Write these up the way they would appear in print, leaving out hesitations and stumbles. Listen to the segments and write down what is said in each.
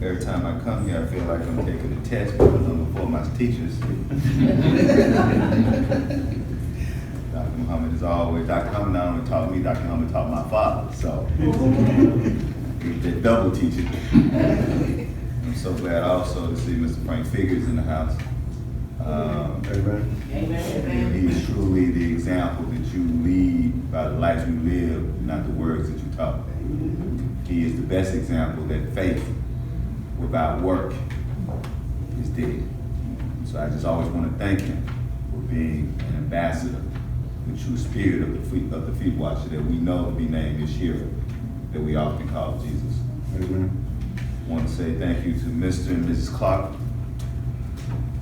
every time I come here, I feel like I'm taking a test because I'm before my teachers. Dr. Muhammad is always, Dr. Muhammad not only taught me, Dr. Muhammad taught my father, so they're double teaching. I'm so glad also to see Mr. Frank Figures in the house. Amen. He is truly the example that you lead by the life you live, not the words that you talk. He is the best example that faith without work is dead. So I just always want to thank him for being an ambassador, the true spirit of the feet washer that we know to be named Yeshua, that we often call Jesus. Amen. I want to say thank you to Mr. and Mrs. Clark.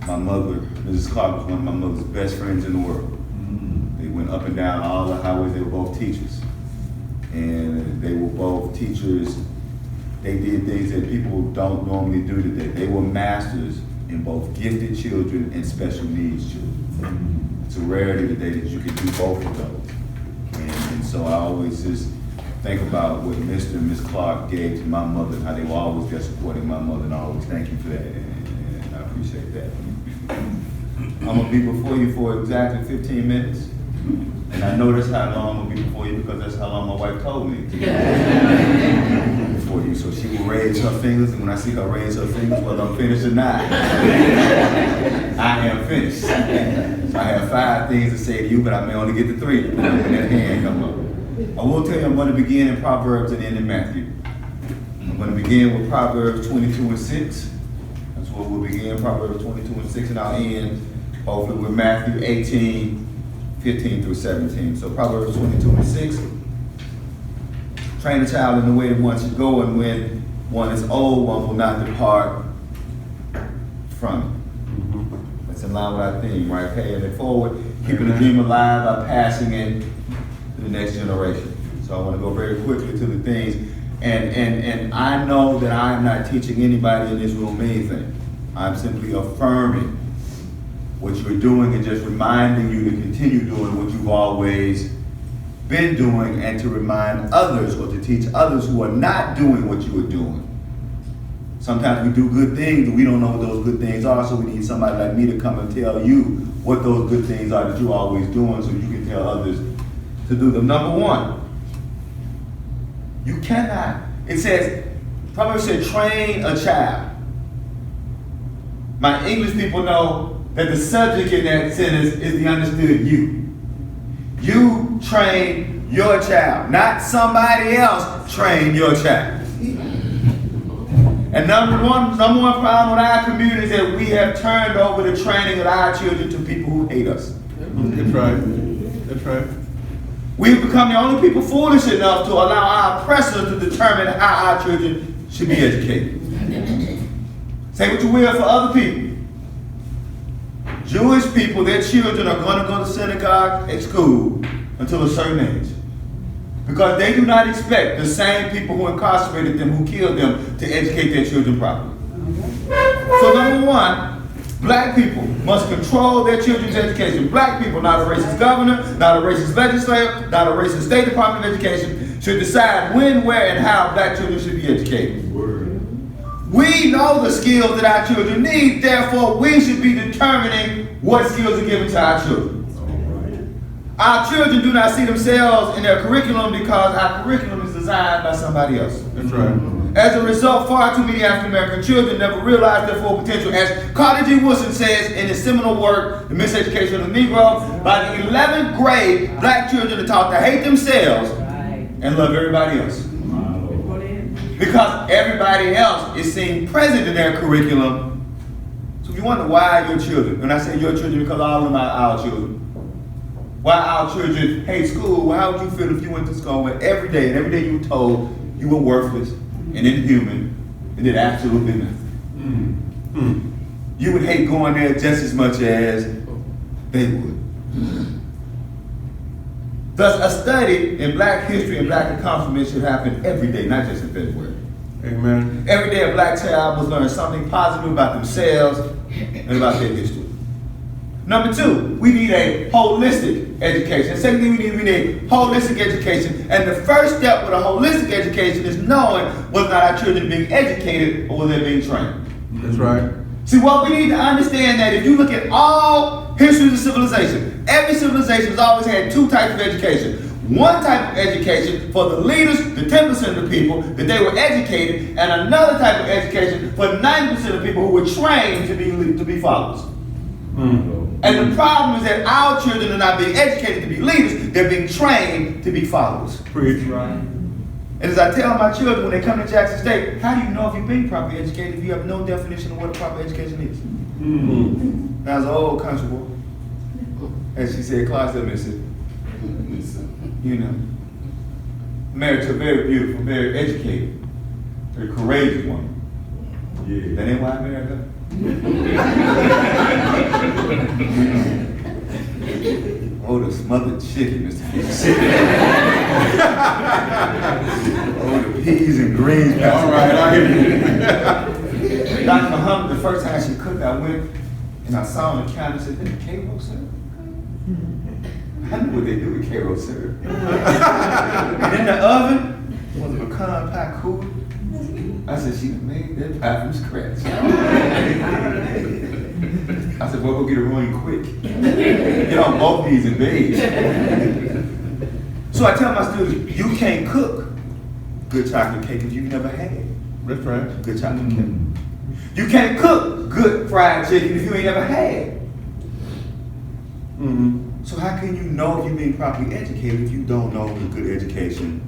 My mother, Mrs. Clark, was one of my mother's best friends in the world. They went up and down all the highways. They were both teachers. And they were both teachers. They did things that people don't normally do today. They were masters in both gifted children and special needs children. It's a rarity today that you can do both of those. And so I always just think about what Mr. and Ms. Clark gave to my mother, and how they were always there supporting my mother, and I always thank you for that, and I appreciate that. I'm gonna be before you for exactly 15 minutes. And I know that's how long I'm gonna be before you because that's how long my wife told me. Before you, so she will raise her fingers, and when I see her raise her fingers, whether I'm finished or not, I am finished. So I have 5 things to say to you, but I may only get to 3 when that hand come up. I will tell you I'm going to begin in Proverbs and end in Matthew. I'm going to begin with Proverbs 22 and 6. That's where we'll begin, Proverbs 22 and 6, and I'll end hopefully with Matthew 18, 15 through 17. So Proverbs 22 and 6. Train a child in the way that one should go, and when one is old, one will not depart from it. That's in line with our theme, right? Paying it forward, keeping the dream alive by passing it to the next generation. So I want to go very quickly to the things. And I know that I am not teaching anybody in this room anything. I'm simply affirming what you're doing and just reminding you to continue doing what you've always been doing, and to remind others or to teach others who are not doing what you are doing. Sometimes we do good things and we don't know what those good things are, so we need somebody like me to come and tell you what those good things are that you're always doing, so you can tell others to do them. Number 1, you cannot, it says, Proverbs said, train a child. My English people know that the subject in that sentence is the understood you. You train your child, not somebody else train your child. And number one problem with our community is that we have turned over the training of our children to people who hate us. That's right. That's right. We've become the only people foolish enough to allow our oppressors to determine how our children should be educated. Say what you will for other people. Jewish people, their children are going to go to synagogue at school until a certain age. Because they do not expect the same people who incarcerated them, who killed them, to educate their children properly. So number 1, black people must control their children's education. Black people, not a racist governor, not a racist legislator, not a racist State Department of Education, should decide when, where, and how black children should be educated. We know the skills that our children need, therefore we should be determining what skills are given to our children. Our children do not see themselves in their curriculum because our curriculum is designed by somebody else. That's right. As a result, far too many African American children never realize their full potential. As Carter G. Woodson says in his seminal work, The Miseducation of the Negro, by the 11th grade, black children are taught to hate themselves and love everybody else. Because everybody else is seen present in their curriculum. So if you wonder why your children, when I say your children, because all of them are our children, why our children hate school, well, how would you feel if you went to school where every day you were told you were worthless and inhuman and did absolutely nothing? You would hate going there just as much as they would. Thus, a study in black history and black accomplishments should happen every day, not just in February. Amen. Every day a black child must learn something positive about themselves and about their history. Number two, we need a holistic education. The second thing we need holistic education. And the first step with a holistic education is knowing whether or not our children are being educated or whether they're being trained. That's right. See, what we need to understand that if you look at all histories of civilization, every civilization has always had two types of education. One type of education for the leaders, the 10% of the people, that they were educated, and another type of education for 90% of people who were trained to be followers. And the problem is that our children are not being educated to be leaders, they're being trained to be followers. Preach. Right. And as I tell my children when they come to Jackson State, how do you know if you're being properly educated if you have no definition of what a proper education is? That was an old country boy. As she said, Clarksville, Mississippi. You know, married to a very beautiful, very educated, very courageous woman. Yeah. That ain't why I married her. Oh, the smothered chicken, Mr. Fish. Oh, the peas and greens. All right, I hear you. Dr. Muhammad, the first time she cooked, I went and I saw on the counter and said, "Is that Cairo syrup?" I knew what they do with Cairo syrup. And in the oven was a pecan pie cooler. I said, she made that pie from scratch. I said, well, go get it rolling quick. Get on both knees and bathe. So I tell my students, you can't cook good chocolate cake if you've never had it. That's right. Good chocolate cake. You can't cook good fried chicken if you ain't never had it. So how can you know if you're being properly educated if you don't know what good education?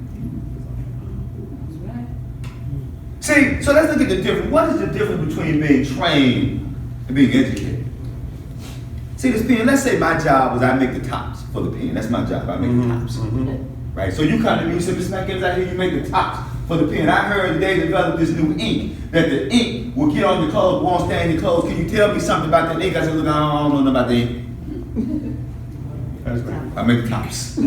See, so let's look at the difference. What is the difference between being trained and being educated? See, this pen, let's say my job was I make the tops for the pen. That's my job, I make the tops. Right? So you come to me and say, Mr. McInnis, I hear you make the tops for the pen. I heard they developed this new ink, that the ink will get on your clothes, won't stain your clothes. Can you tell me something about that ink? I said, look, I don't know about the ink. I make the tops.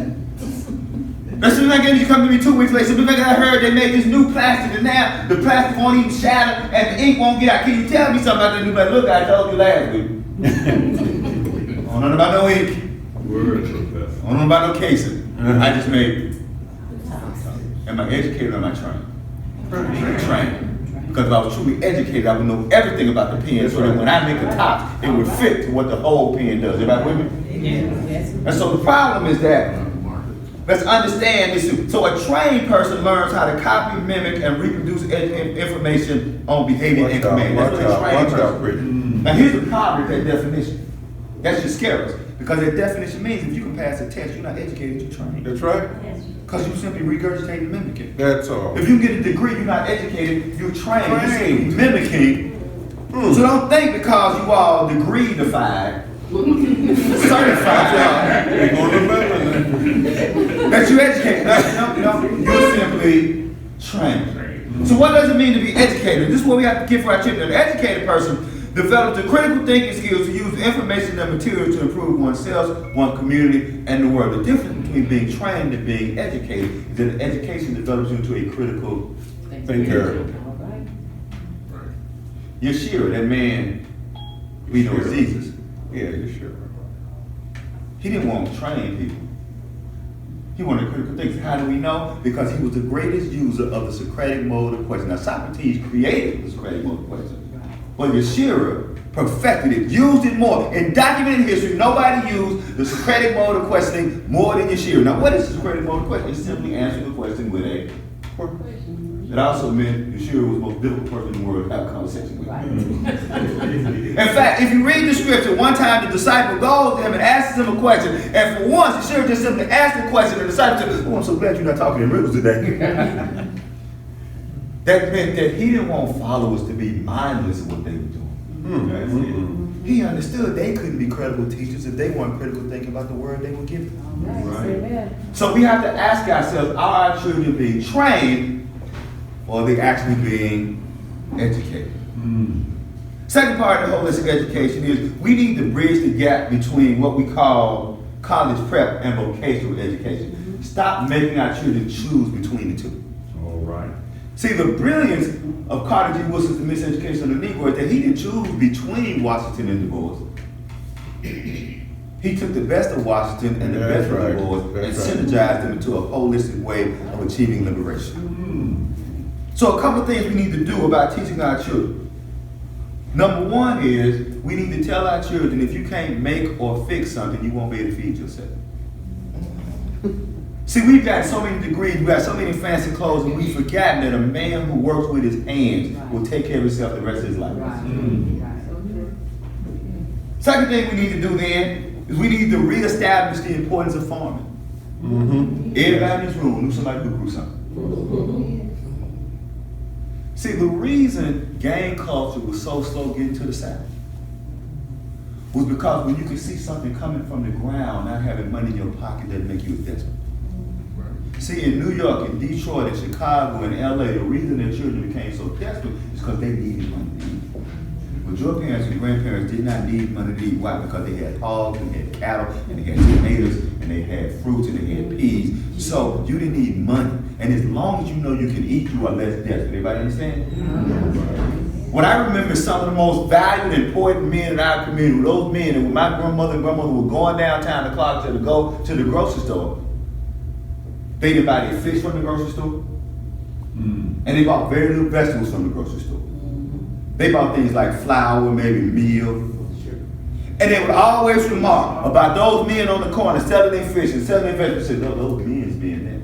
That's when you come to me 2 weeks later. Because I heard they made this new plastic, and now the plastic won't even shatter and the ink won't get out. Can you tell me something about that new plastic? Look, I told you last week. I don't know about no ink. I don't know about no casing. I just made. Am I educated or am I trained? Trained. Because if I was truly educated, I would know everything about the pen, so that when I make the tops, it would fit to what the whole pen does. Everybody with me? Yes. And so the problem is that, let's understand this. So a trained person learns how to copy, mimic, and reproduce information on behavior and command. That's what a trained person. Now here's the problem with that definition. That should scare us. Because that definition means if you can pass a test, you're not educated, you're trained. That's right. Because you simply regurgitate and mimic it. That's all. If you get a degree, you're not educated, you're trained. You're simply mimicking. So don't think because you are degree-defied, certified, that you're educated. No, you're simply trained. So what does it mean to be educated? This is what we have to get for our children. An educated person develops the critical thinking skills to use information and material to improve oneself, one community, and the world. The difference between being trained and being educated is that education develops you into a critical thinker. Yeshua, that man, we know is Jesus. Yeah, Yeshua. He didn't want to train people. He wanted critical things. How do we know? Because he was the greatest user of the Socratic mode of question. Now, Socrates created the Socratic mode of question. But Yeshua perfected it, used it more. In documented history, nobody used the Socratic mode of questioning more than Yeshua. Now, what is the Socratic mode of questioning? It's simply answering the question with a question. It also meant Yeshua was the most difficult person in the world to have a conversation with. In fact, if you read the scripture, one time the disciple goes to him and asks him a question, and for once, Yeshua just simply asked the question, and the disciple said, oh, I'm so glad you're not talking in riddles today. That meant that he didn't want followers to be mindless of what they were doing. He understood they couldn't be credible teachers if they weren't critical thinking about the word they were given. Right. So we have to ask ourselves, are our children being trained or are they actually being educated? Second part of the holistic education is we need to bridge the gap between what we call college prep and vocational education. Stop making our children choose between the two. All right. See, the brilliance of Carter G. Woodson's The Miseducation of the Negro is that he didn't choose between Washington and Du Bois. He took the best of Washington and the best of the Lord and synergized them into a holistic way of achieving liberation. So a couple of things we need to do about teaching our children. Number one is we need to tell our children if you can't make or fix something, you won't be able to feed yourself. See, we've got so many degrees, we've got so many fancy clothes, and we've forgotten that a man who works with his hands will take care of himself the rest of his life. Second thing we need to do then is we need to reestablish the importance of farming. Everybody in this room knew somebody who grew something. See, the reason gang culture was so slow getting to the South was because when you could see something coming from the ground, not having money in your pocket doesn't make you a desperate. See, in New York, in Detroit, in Chicago, in LA, the reason their children became so desperate is because they needed money to eat. But your parents and grandparents did not need money to eat. Why? Because they had hogs, and they had cattle, and they had tomatoes, and they had fruits, and they had peas. So you didn't need money. And as long as you know you can eat, you are less desperate. Everybody understand? What I remember some of the most valued and important men in our community were those men that when my grandmother and grandmother were going downtown to Clarksville to go to the grocery store, they didn't buy their fish from the grocery store, and they bought very little vegetables from the grocery store. They bought things like flour, maybe meal, and they would always remark about those men on the corner selling their fish and selling their vegetables. Said, those men's being there.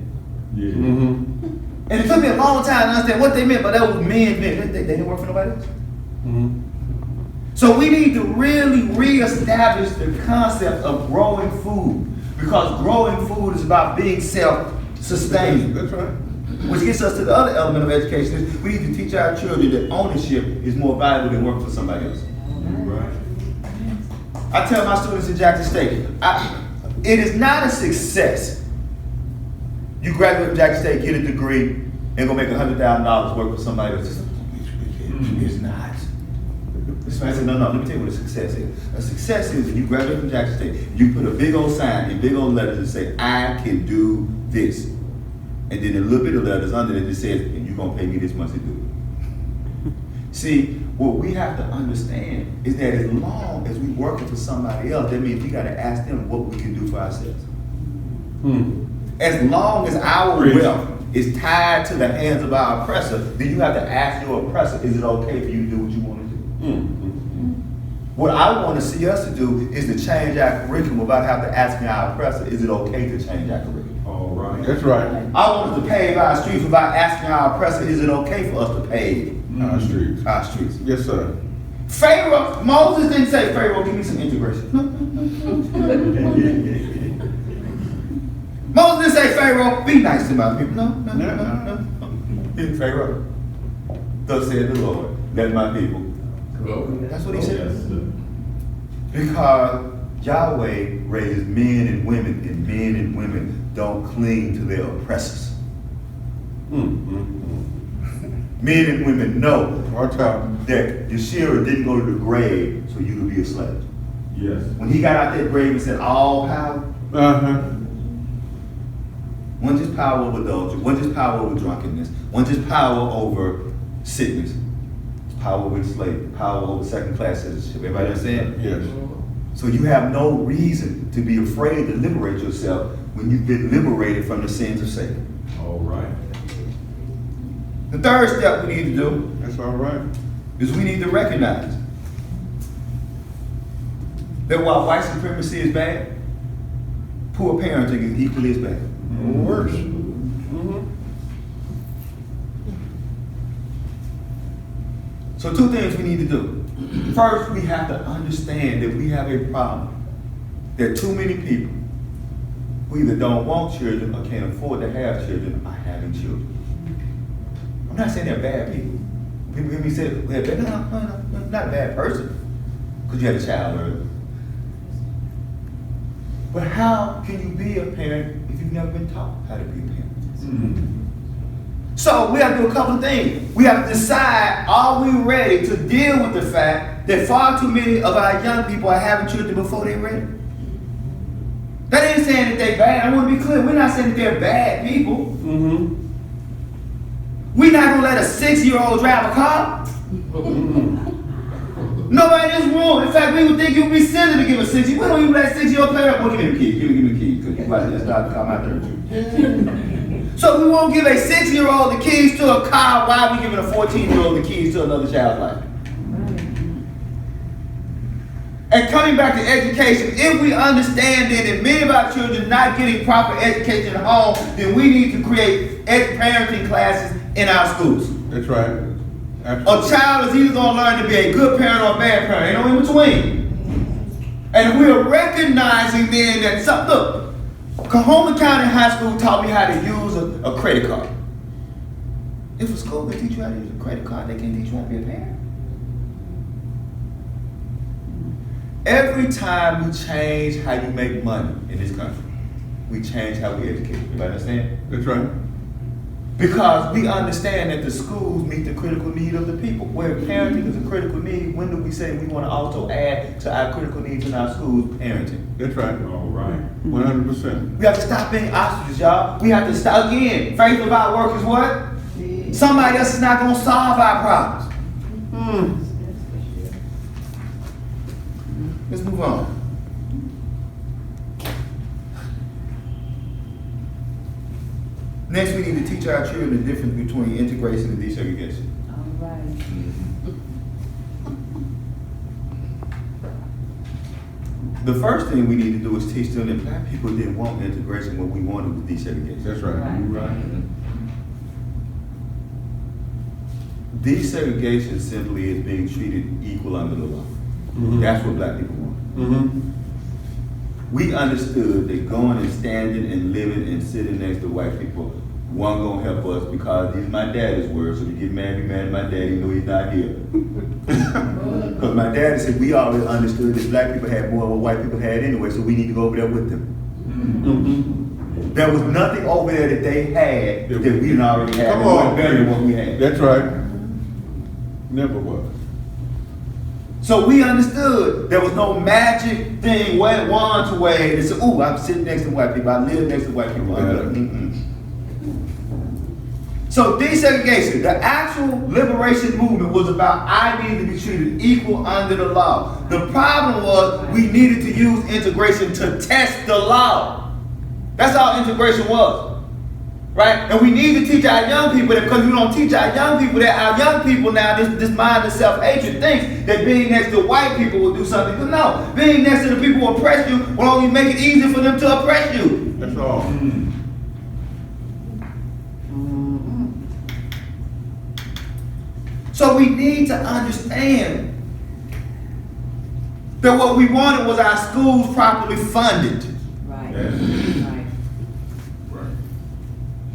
And it took me a long time to understand what they meant, but that was men's men. They didn't work for nobody else. So we need to really reestablish the concept of growing food, because growing food is about being self-sustaining. That's right. Which gets us to the other element of education is we need to teach our children that ownership is more valuable than working for somebody else. Right. I tell my students in Jackson State, it is not a success. You graduate from Jackson State, get a degree, and go make $100,000 work for somebody else. It's not. This man said, no, let me tell you what a success is. A success is when you graduate from Jackson State, you put a big old sign in big old letters and say, I can do this. And then a little bit of letters under it that says, and you're going to pay me this much to do it. See, what we have to understand is that as long as we're working for somebody else, that means we got to ask them what we can do for ourselves. As long as our wealth is tied to the hands of our oppressor, then you have to ask your oppressor, is it okay for you to do what you want to do? What I want to see us to do is to change our curriculum without having to ask our oppressor, is it okay to change our curriculum? All right. That's right. I want us to pave our streets without asking our oppressor, is it okay for us to pave Our streets. our streets? Yes, sir. Pharaoh, Moses didn't say, Pharaoh, give me some integration. Moses didn't say, Pharaoh, be nice to my people. No. Pharaoh, thus said the Lord, let my people go. That's what he said. Because Yahweh raises men and women don't cling to their oppressors. Men and women know that Yeshua didn't go to the grave so you could be a slave. Yes. When he got out that grave and said, all power, one just power over adultery, one just power over drunkenness, one just power over sickness, power over slavery, power over second-class citizenship. Everybody understand? Yes. So you have no reason to be afraid to liberate yourself when you've been liberated from the sins of Satan. All right. The third step we need to do That's all right. is we need to recognize that while white supremacy is bad, poor parenting is equally as bad. Worse. So two things we need to do. First, we have to understand that we have a problem. That too many people who either don't want children or can't afford to have children are having children. I'm not saying they're bad people. People hear me say, they're bad. No, not a bad person, because you had a child early. But how can you be a parent if you've never been taught how to be a parent? So we have to do a couple of things. We have to decide, are we ready to deal with the fact that far too many of our young people are having children before they're ready? That ain't saying that they're bad. I want to be clear. We're not saying that they're bad people. We're not going to let a 6-year-old drive a car. Nobody in this room. In fact, we would think you'd be silly to give a 60. We don't even let 60-year-old play up. Well, give me the key. Give me the key. Because you about to start to come out there. So we won't give a 6-year-old the keys to a car. Why are we giving a 14-year-old the keys to another child's life? And coming back to education, if we understand that many of our children not getting proper education at home, then we need to create parenting classes in our schools. That's right. A child is either going to learn to be a good parent or a bad parent. Ain't no in between. And we're recognizing then that something. Look, Coahoma County High School taught me how to use a credit card. If a school can teach you how to use a credit card, they can't teach you how to be a parent. Every time we change how you make money in this country, we change how we educate. You understand? That's right. Because we understand that the schools meet the critical need of the people. Where parenting is a critical need, when do we say we want to also add to our critical needs in our schools, parenting? That's right. All right. 100%. We have to stop being ostriches, y'all. We have to stop, again, faith without work is what? Somebody else is not going to solve our problems. Let's move on. Next, we need to teach our children the difference between integration and desegregation. All right. The first thing we need to do is teach them that black people didn't want integration when we wanted with desegregation. That's right. Right. Desegregation simply is being treated equal under the law. That's what black people want. We understood that going and standing and living and sitting next to white people wasn't gonna help us because these are my daddy's words, so to get mad, be mad at my daddy, know he's not here. Because my daddy said we always understood that black people had more than what white people had anyway, so we need to go over there with them. There was nothing over there that they had that we didn't already have. Come It wasn't on. better than what we had. That's right. Never was. So we understood there was no magic thing, wand to wave and say, ooh, I'm sitting next to white people, I live next to white people. So desegregation, the actual liberation movement was about I need to be treated equal under the law. The problem was we needed to use integration to test the law. That's all integration was. Right? And we need to teach our young people that because we don't teach our young people that our young people now, this mind of self-hatred thinks that being next to white people will do something. But no, being next to the people who oppress you will only make it easier for them to oppress you. That's all. So we need to understand that what we wanted was our schools properly funded. Right. Yes. Right.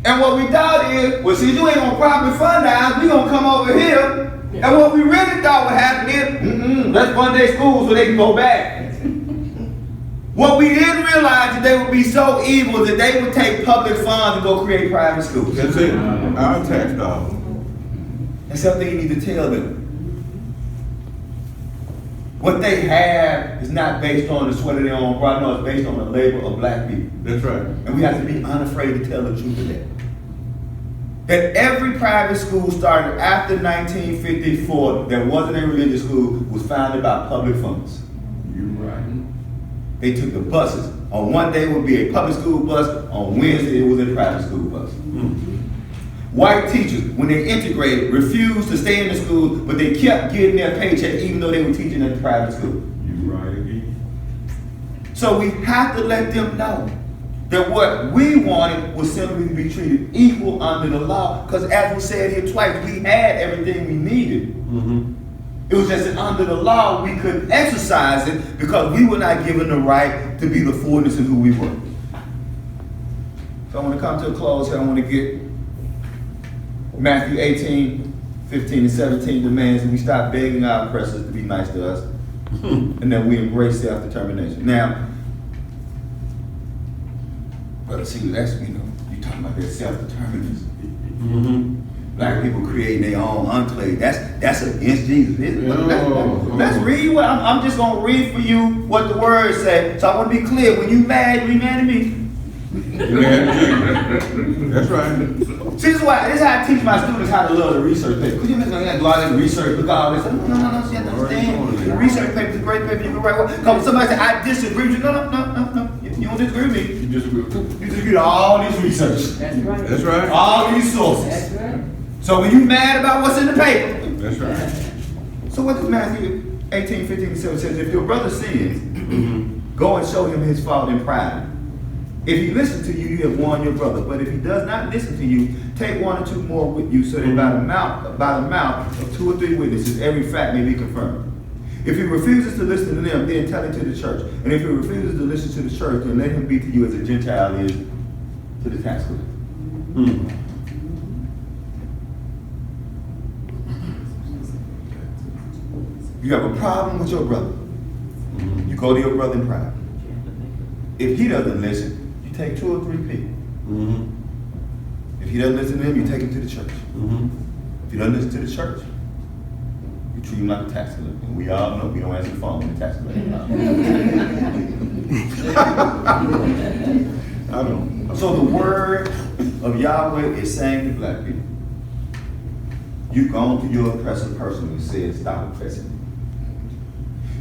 And what we thought is, well, since you ain't gonna properly fund ours, we gonna come over here. And what we really thought would happen is, let's fund their schools so they can go back. What we didn't realize that they would be so evil that they would take public funds and go create private schools. That's it. Our tax dollars. That's something you need to tell them. What they have is not based on the sweat of their own brow, no, it's based on the labor of black people. That's right. And we have to be unafraid to tell the truth of that. That every private school started after 1954 that wasn't a religious school was founded by public funds. You're right. They took the buses. On one day it would be a public school bus, on Wednesday it was a private school bus. White teachers, when they integrated, refused to stay in the school, but they kept getting their paycheck even though they were teaching at the private school. You're right again. So we have to let them know that what we wanted was simply to be treated equal under the law. Because as we said here twice, we had everything we needed. It was just that under the law we couldn't exercise it because we were not given the right to be the fullness in who we were. So I want to come to a close here. I want to get Matthew 18, 15 and 17 demands that we stop begging our oppressors to be nice to us and that we embrace self-determination. Now, but see, that's, you talking about their self-determination. Black people creating their own enclave. That's against Jesus. Let's read what I'm just gonna read for you what the words say. So I want to be clear. When you mad at me. That's right. See, this is how I teach my students how to love the research paper. Could you imagine I got to go out and research, look at all this? No, you have to understand. The research paper is a great paper. You can write one. Because when somebody says, I disagree with you, no. You don't disagree with me. You disagree with who? You disagree with all this research. That's right. That's right. All these sources. That's right. So when you mad about what's in the paper, That's right. so what does Matthew 18, 15, and 7 says? If your brother sins, go and show him his fault in private. If he listens to you, you have warned your brother. But if he does not listen to you, take one or two more with you, so that by the mouth of 2 or 3 witnesses, every fact may be confirmed. If he refuses to listen to them, then tell it to the church. And if he refuses to listen to the church, then let him be to you as a Gentile is to the tax collector. You have a problem with your brother. You go to your brother in private. If he doesn't listen, you take 2 or 3 people. If he doesn't listen to him, you take him to the church. If he doesn't listen to the church, you treat him like a tax collector. And we all know we don't answer the phone when the tax collector. I don't. So the word of Yahweh is saying to black people, you've gone to your oppressor person and said, stop oppressing me.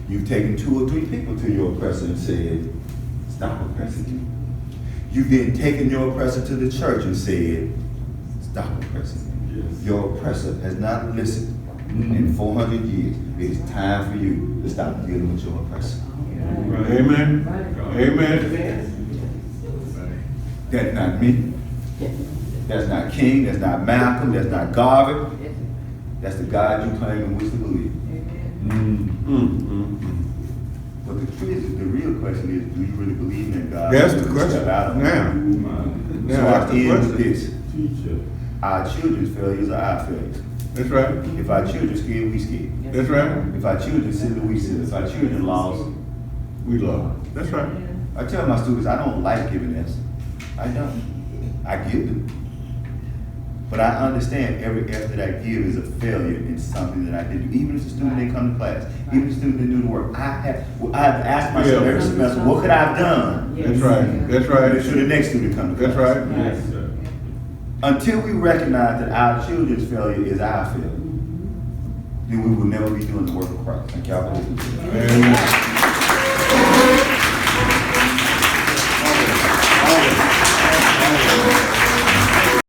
You've taken 2 or 3 people to your oppressor and said, stop oppressing me. You've then taken your oppressor to the church and said, stop oppressing me. Yes. Your oppressor has not listened in 400 years. It is time for you to stop dealing with your oppressor. Right. Amen. Amen. That's not me. That's not King. That's not Malcolm. That's not Garvey. That's the God you claim and wish to believe. But the real question is, do you really believe in God? That's the question. So I end with this. Teacher. Our children's failures are our failures. That's right. If our children scared, we scared. That's right. If our children sin, we sin. If our children lost, We love. That's right. I tell my students, I don't like giving answers. I don't. I give them. But I understand every effort I give is a failure in something that I did. Even if a student didn't come to class, even if a student didn't do the work, I have asked myself every semester, what could I have done? That's right. That's right. Make sure the next student come to class. That's right. Yes, sir. Until we recognize that our children's failure is our failure, then we will never be doing the work of Christ. Thank y'all for listening. Amen.